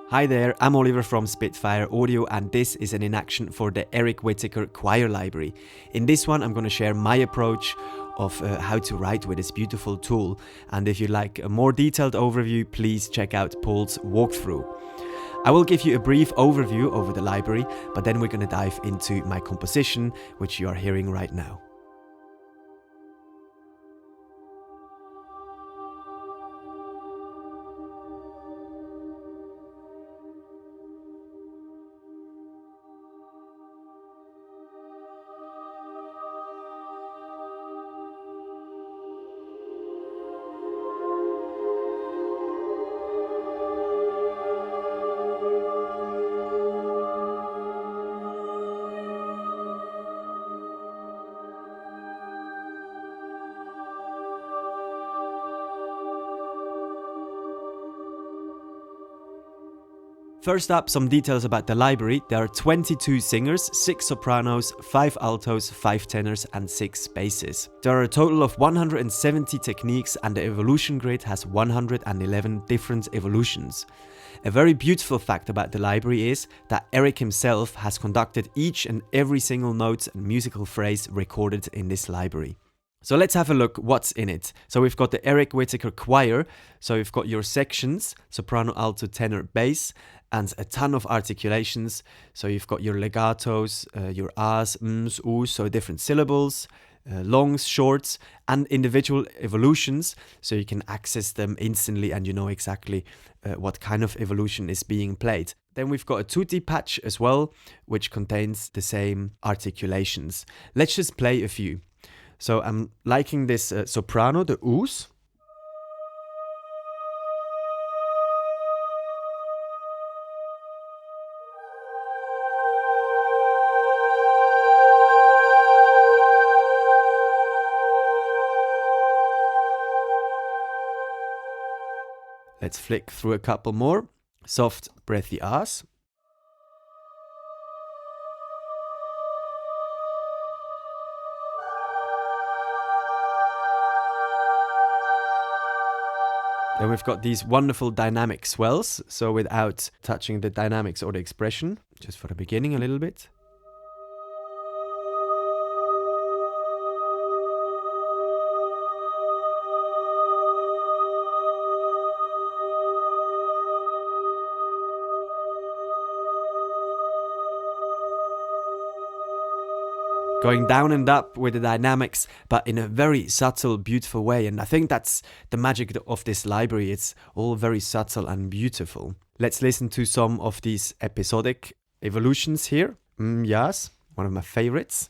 Hi there, I'm Oliver from Spitfire Audio and this is an in action for the Eric Whitacre Choir library. In this one I'm going to share my approach of how to write with this beautiful tool, and if you like a more detailed overview, please check out Paul's walkthrough. I will give you a brief overview over the library, but then we're going to dive into my composition, which you are hearing right now. First up, some details about the library. There are 22 singers, 6 sopranos, 5 altos, 5 tenors and 6 basses. There are a total of 170 techniques and the evolution grid has 111 different evolutions. A very beautiful fact about the library is that Eric himself has conducted each and every single note and musical phrase recorded in this library. So let's have a look what's in it. So we've got the Eric Whitacre Choir, so you've got your sections, soprano, alto, tenor, bass, and a ton of articulations. So you've got your legatos, your ahs, ms, us, so different syllables, longs, shorts, and individual evolutions, so you can access them instantly and you know exactly what kind of evolution is being played. Then we've got a tutti patch as well, which contains the same articulations. Let's just play a few. So I'm liking this soprano, the us. Let's flick through a couple more. Soft, breathy ahs. Then we've got these wonderful dynamic swells, so without touching the dynamics or the expression, just for the beginning a little bit. Going down and up with the dynamics, but in a very subtle, beautiful way. And I think that's the magic of this library. It's all very subtle and beautiful. Let's listen to some of these episodic evolutions here. Yes, one of my favorites.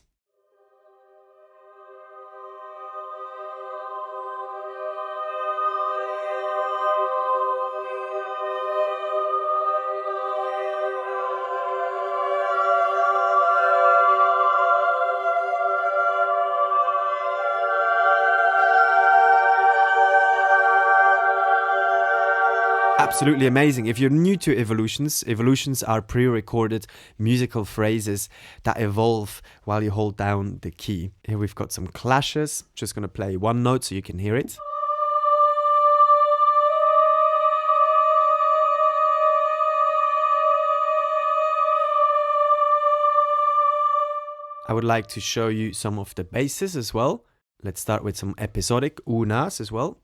Absolutely amazing. If you're new to evolutions are pre-recorded musical phrases that evolve while you hold down the key. Here we've got some clashes. Just going to play one note so you can hear it. I would like to show you some of the basses as well. Let's start with some episodic unas as well.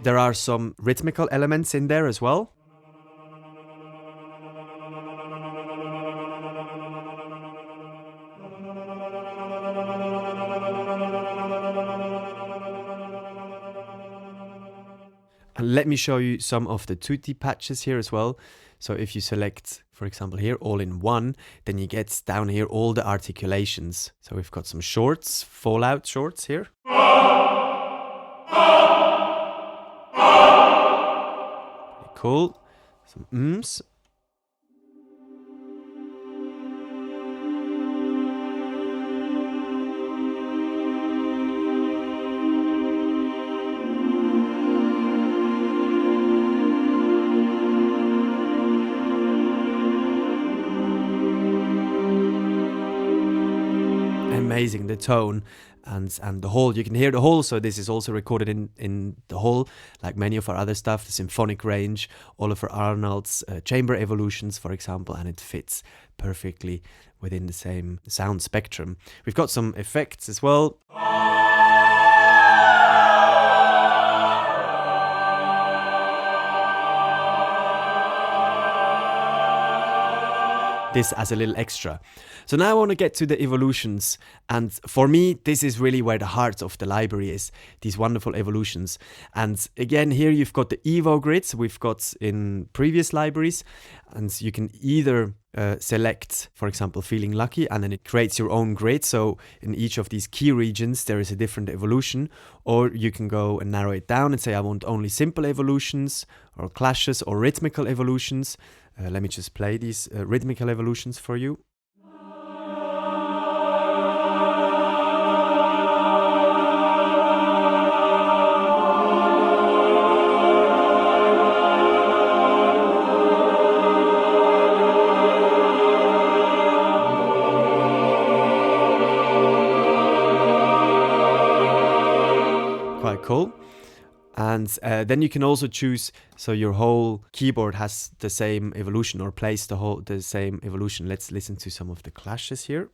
There are some rhythmical elements in there as well. And let me show you some of the tutti patches here as well. So if you select, for example, here all in one, then you get down here all the articulations. So we've got some shorts, fallout shorts here. Cool. Some ms. amazing, the tone and the whole. You can hear the whole, so this is also recorded in the whole, like many of our other stuff, the symphonic range, Oliver Arnold's chamber evolutions, for example, and it fits perfectly within the same sound spectrum. We've got some effects as well. This as a little extra. So now I want to get to the evolutions, and for me this is really where the heart of the library is, these wonderful evolutions. And again, here you've got the Evo grids we've got in previous libraries, and you can either select, for example, Feeling Lucky, and then it creates your own grid, so in each of these key regions there is a different evolution, or you can go and narrow it down and say I want only simple evolutions or clashes or rhythmical evolutions. Let me just play these rhythmical evolutions for you. Quite cool. And then you can also choose, so your whole keyboard has the same evolution, or plays the same evolution. Let's listen to some of the clashes here.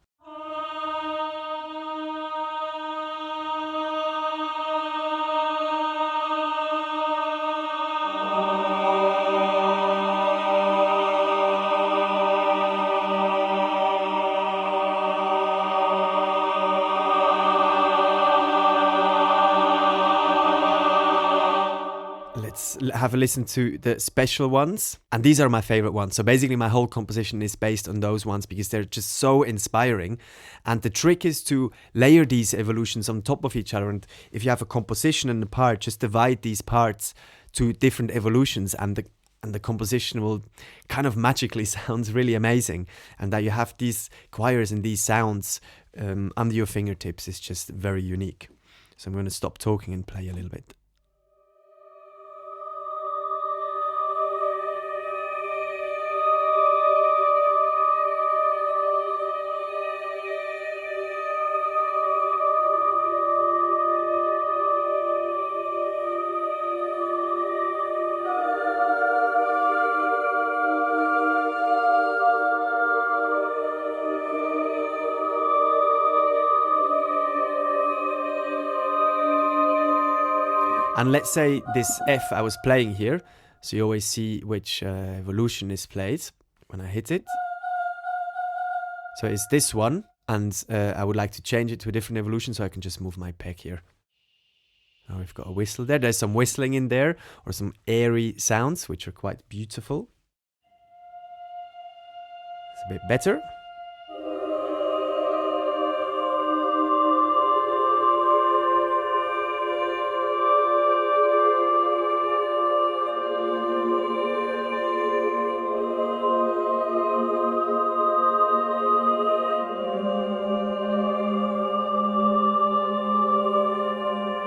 Let's have a listen to the special ones. And these are my favorite ones. So basically my whole composition is based on those ones because they're just so inspiring. And the trick is to layer these evolutions on top of each other. And if you have a composition and a part, just divide these parts to different evolutions, and the composition will kind of magically sounds really amazing. And that you have these choirs and these sounds under your fingertips is just very unique. So I'm going to stop talking and play a little bit. And let's say this F I was playing here, so you always see which evolution is played when I hit it. So it's this one, and I would like to change it to a different evolution, so I can just move my peg here. Now we've got a whistle there. There's some whistling in there, or some airy sounds, which are quite beautiful. It's a bit better.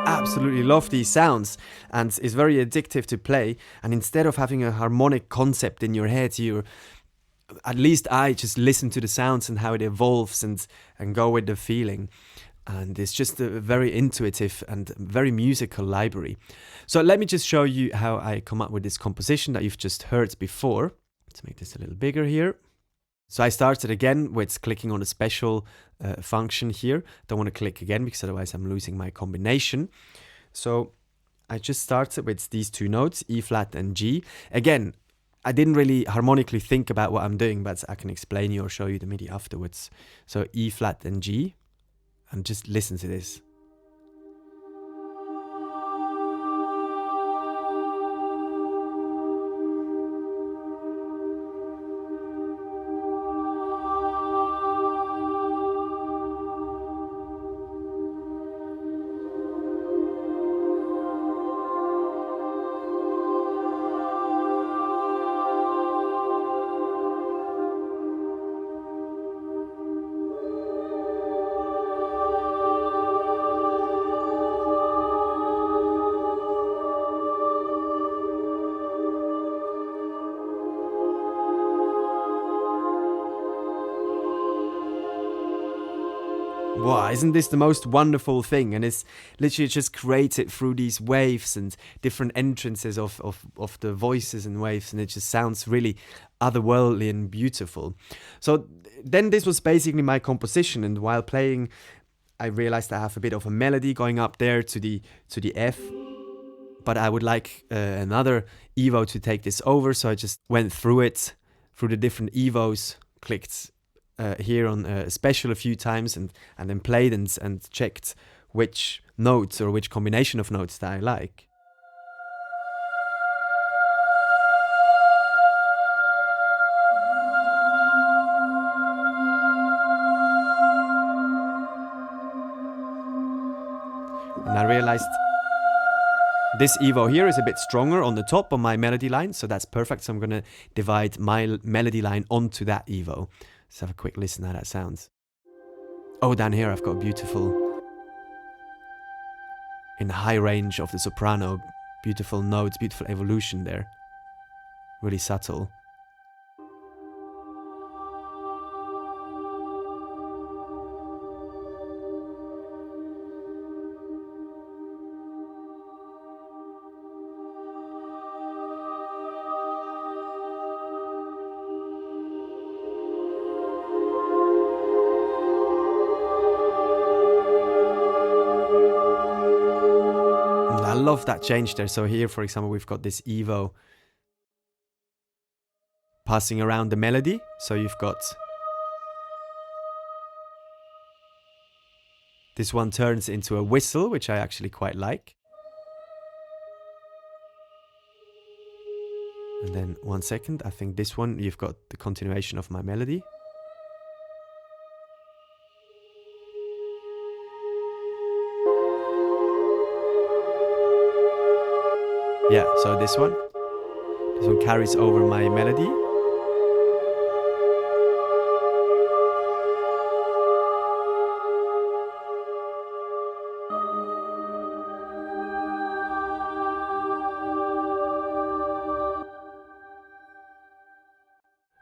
Absolutely love these sounds, and it's very addictive to play. And instead of having a harmonic concept in your head, at least I just listen to the sounds and how it evolves and go with the feeling. And it's just a very intuitive and very musical library. So let me just show you how I come up with this composition that you've just heard before. Let's make this a little bigger here. So I started again with clicking on a special function here. Don't want to click again because otherwise I'm losing my combination. So I just started with these two notes, E flat and G. Again, I didn't really harmonically think about what I'm doing, but I can explain you or show you the MIDI afterwards. So E flat and G, and just listen to this. Wow, isn't this the most wonderful thing? And it's literally just created through these waves and different entrances of the voices and waves, and it just sounds really otherworldly and beautiful. So then this was basically my composition, and while playing, I realized I have a bit of a melody going up there to the F, but I would like another Evo to take this over, so I just went through it, through the different Evos, clicked here on special a few times and then played and checked which notes or which combination of notes that I like. And I realized this Evo here is a bit stronger on the top of my melody line, so that's perfect. So I'm going to divide my melody line onto that Evo. Let's have a quick listen how that sounds. Oh, down here I've got a beautiful, in the high range of the soprano, beautiful notes, beautiful evolution there. Really subtle. I love that change there. So here, for example, we've got this Evo passing around the melody. So you've got this one turns into a whistle, which I actually quite like. And then 1 second, I think this one, you've got the continuation of my melody. Yeah, so this one carries over my melody.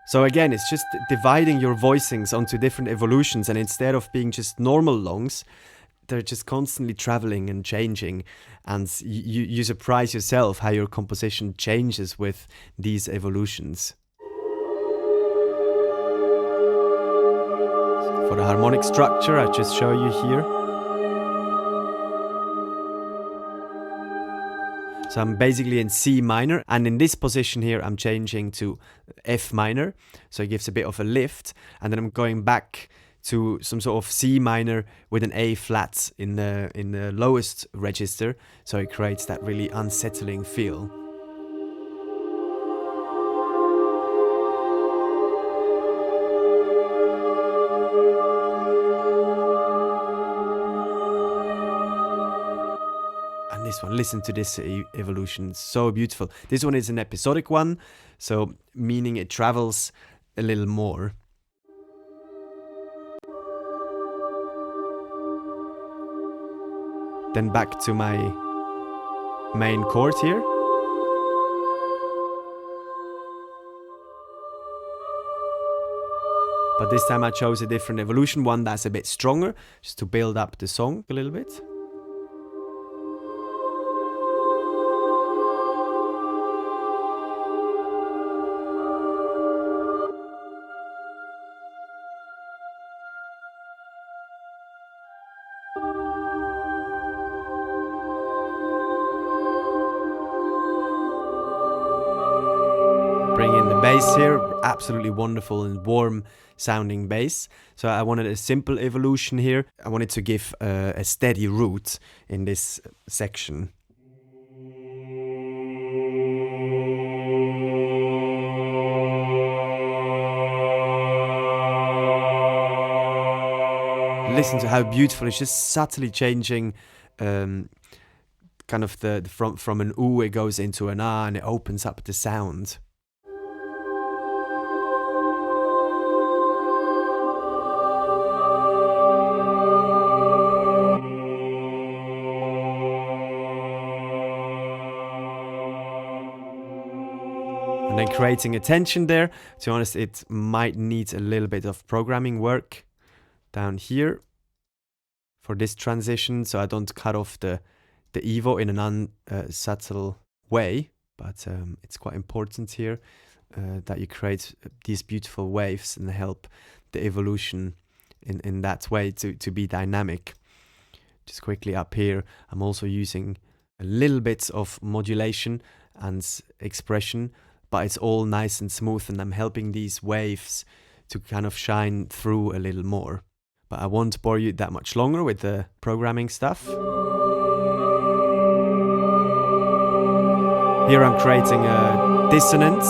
So again, it's just dividing your voicings onto different evolutions, and instead of being just normal longs, they're just constantly traveling and changing, and you surprise yourself how your composition changes with these evolutions. For the harmonic structure, I just show you here. So I'm basically in C minor, and in this position here I'm changing to F minor, so it gives a bit of a lift, and then I'm going back to some sort of C minor with an A flat in the lowest register, so it creates that really unsettling feel. And this one, listen to this evolution, so beautiful. This one is an episodic one, so meaning it travels a little more. Then back to my main chord here. But this time I chose a different evolution, one that's a bit stronger, just to build up the song a little bit. Bring in the bass here, absolutely wonderful and warm sounding bass. So I wanted a simple evolution here. I wanted to give a steady root in this section. Listen to how beautiful it's just subtly changing kind of from an ooh it goes into an ah, and it opens up the sound. And then creating a tension there. To be honest, it might need a little bit of programming work down here. for this transition, so I don't cut off the Evo in an unsubtle way, but it's quite important here that you create these beautiful waves and help the evolution in that way to be dynamic. Just quickly up here, I'm also using a little bit of modulation and expression, but it's all nice and smooth, and I'm helping these waves to kind of shine through a little more. But I won't bore you that much longer with the programming stuff. Here I'm creating a dissonance.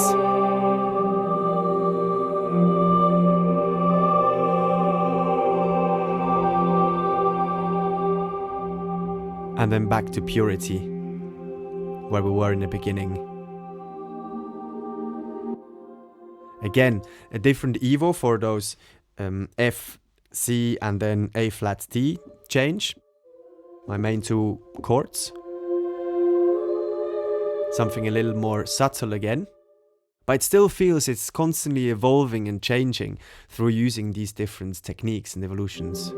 And then back to purity, where we were in the beginning. Again, a different Evo for those F, C and then A flat T change. My main two chords. Something a little more subtle again. But it still feels it's constantly evolving and changing through using these different techniques and evolutions.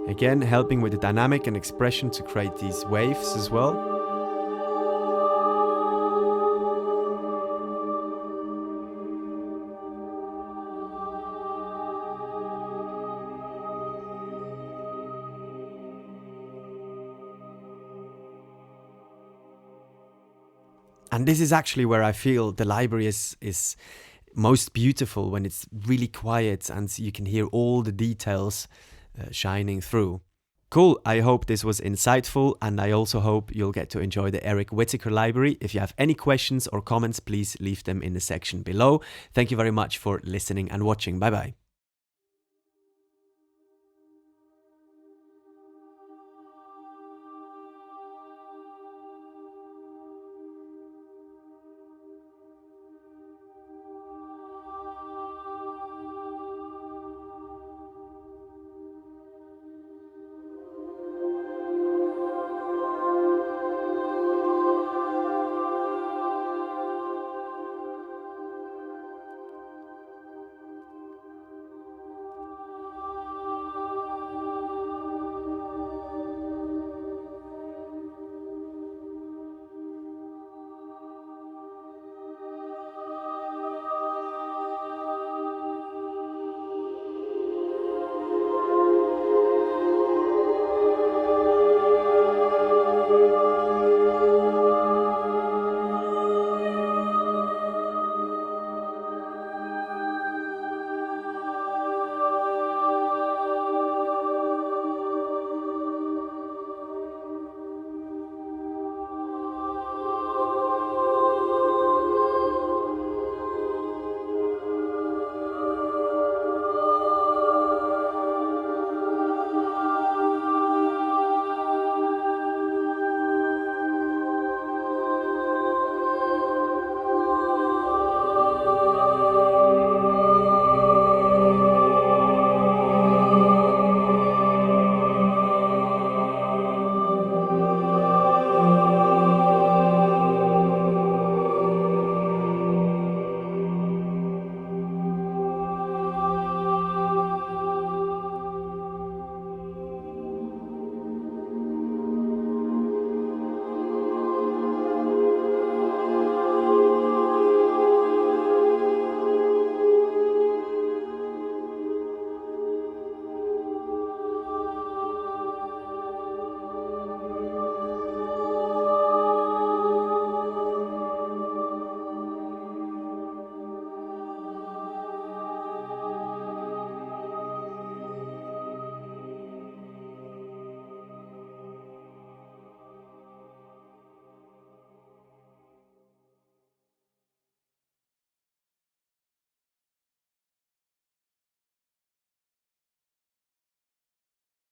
Again, helping with the dynamic and expression to create these waves as well. And this is actually where I feel the library is most beautiful, when it's really quiet and you can hear all the details shining through. Cool, I hope this was insightful, and I also hope you'll get to enjoy the Eric Whitacre library. If you have any questions or comments, please leave them in the section below. Thank you very much for listening and watching. Bye bye.